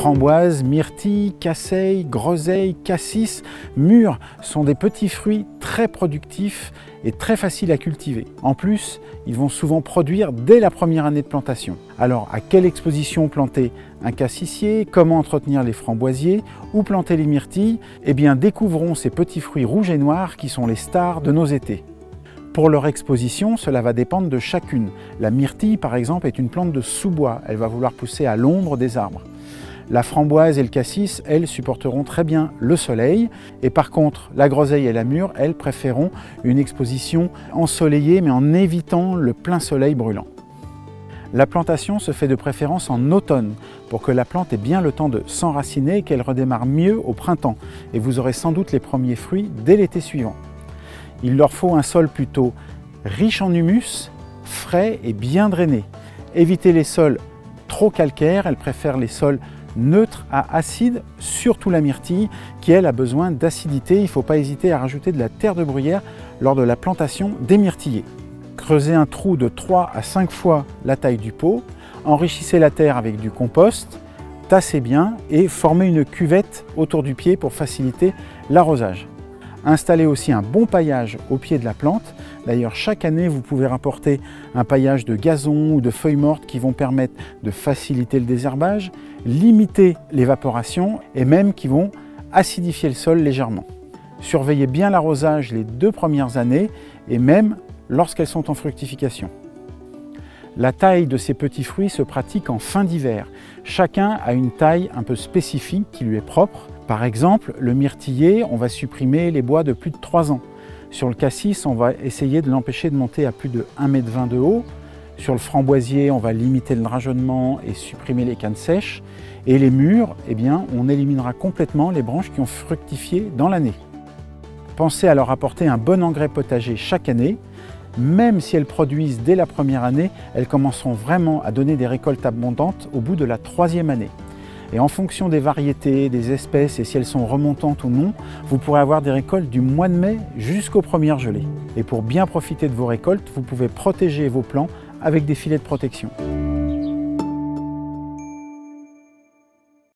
Framboises, myrtilles, casseilles, groseilles, cassis, mûres sont des petits fruits très productifs et très faciles à cultiver. En plus, ils vont souvent produire dès la première année de plantation. Alors, à quelle exposition planter un cassissier? Comment entretenir les framboisiers? Où planter les myrtilles? Eh bien, découvrons ces petits fruits rouges et noirs qui sont les stars de nos étés. Pour leur exposition, cela va dépendre de chacune. La myrtille, par exemple, est une plante de sous-bois. Elle va vouloir pousser à l'ombre des arbres. La framboise et le cassis, elles, supporteront très bien le soleil. Et par contre, la groseille et la mûre, elles, préféreront une exposition ensoleillée, mais en évitant le plein soleil brûlant. La plantation se fait de préférence en automne, pour que la plante ait bien le temps de s'enraciner et qu'elle redémarre mieux au printemps. Et vous aurez sans doute les premiers fruits dès l'été suivant. Il leur faut un sol plutôt riche en humus, frais et bien drainé. Évitez les sols trop calcaires, elles préfèrent les sols neutres à acides, surtout la myrtille qui elle a besoin d'acidité. Il ne faut pas hésiter à rajouter de la terre de bruyère lors de la plantation des myrtillers. Creusez un trou de 3 à 5 fois la taille du pot, enrichissez la terre avec du compost, tassez bien et formez une cuvette autour du pied pour faciliter l'arrosage. Installez aussi un bon paillage au pied de la plante. D'ailleurs, chaque année, vous pouvez rapporter un paillage de gazon ou de feuilles mortes qui vont permettre de faciliter le désherbage, limiter l'évaporation et même qui vont acidifier le sol légèrement. Surveillez bien l'arrosage les 2 premières années et même lorsqu'elles sont en fructification. La taille de ces petits fruits se pratique en fin d'hiver. Chacun a une taille un peu spécifique qui lui est propre. Par exemple, le myrtillier, on va supprimer les bois de plus de 3 ans. Sur le cassis, on va essayer de l'empêcher de monter à plus de 1,20 m de haut. Sur le framboisier, on va limiter le drageonnement et supprimer les cannes sèches. Et les mûres, eh bien, on éliminera complètement les branches qui ont fructifié dans l'année. Pensez à leur apporter un bon engrais potager chaque année. Même si elles produisent dès la première année, elles commenceront vraiment à donner des récoltes abondantes au bout de la 3e année. Et en fonction des variétés, des espèces et si elles sont remontantes ou non, vous pourrez avoir des récoltes du mois de mai jusqu'aux premières gelées. Et pour bien profiter de vos récoltes, vous pouvez protéger vos plants avec des filets de protection.